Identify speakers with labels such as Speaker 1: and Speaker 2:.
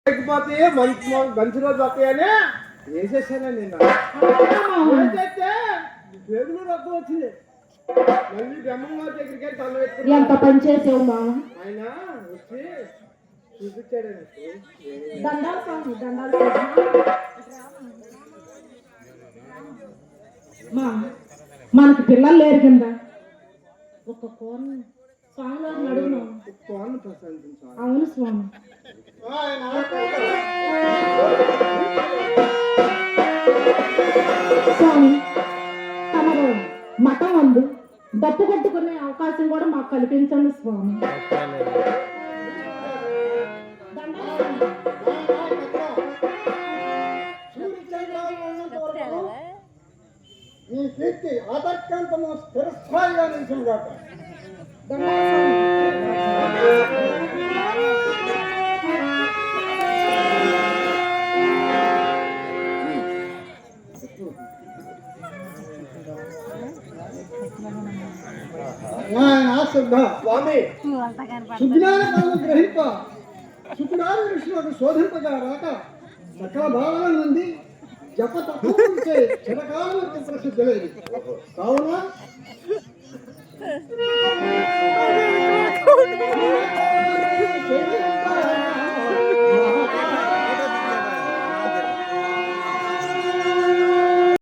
Speaker 1: లేకపోతే మంచి మంచి రోజు వస్తాయని వేసేసాను నేను. ఏంటంటే పేగులు రక్తం వచ్చింది. మళ్ళీ బ్రహ్మమ్మ దగ్గరికి వెళ్ళి తల పెట్టుకుని
Speaker 2: ఎంత పని చేసావు మా
Speaker 1: ఆయన వచ్చి చూపించాడు.
Speaker 2: దండాలు స్వామి దండాలు మా మనకి పిల్లలు లేరు కింద ఒక కోన్ స్వామిలో అడుగును. అవును స్వామి. స్వామి తమరు మఠం ఉంది, డప్పు కొట్టుకునే అవకాశం కూడా మాకు కల్పించండి స్వామి.
Speaker 1: ఈ కీర్తి ఆదర్శంతము స్థిరస్థాయిగా నిలిచిందాక స్వామి సుజ్ఞాన గ్రహింప శుక్రాలు విష్ణువుకు శోధింపగా రాక సకల భావన నుండి జప తప్పే చిరకాలం ప్రసిద్ధి లేదు కావున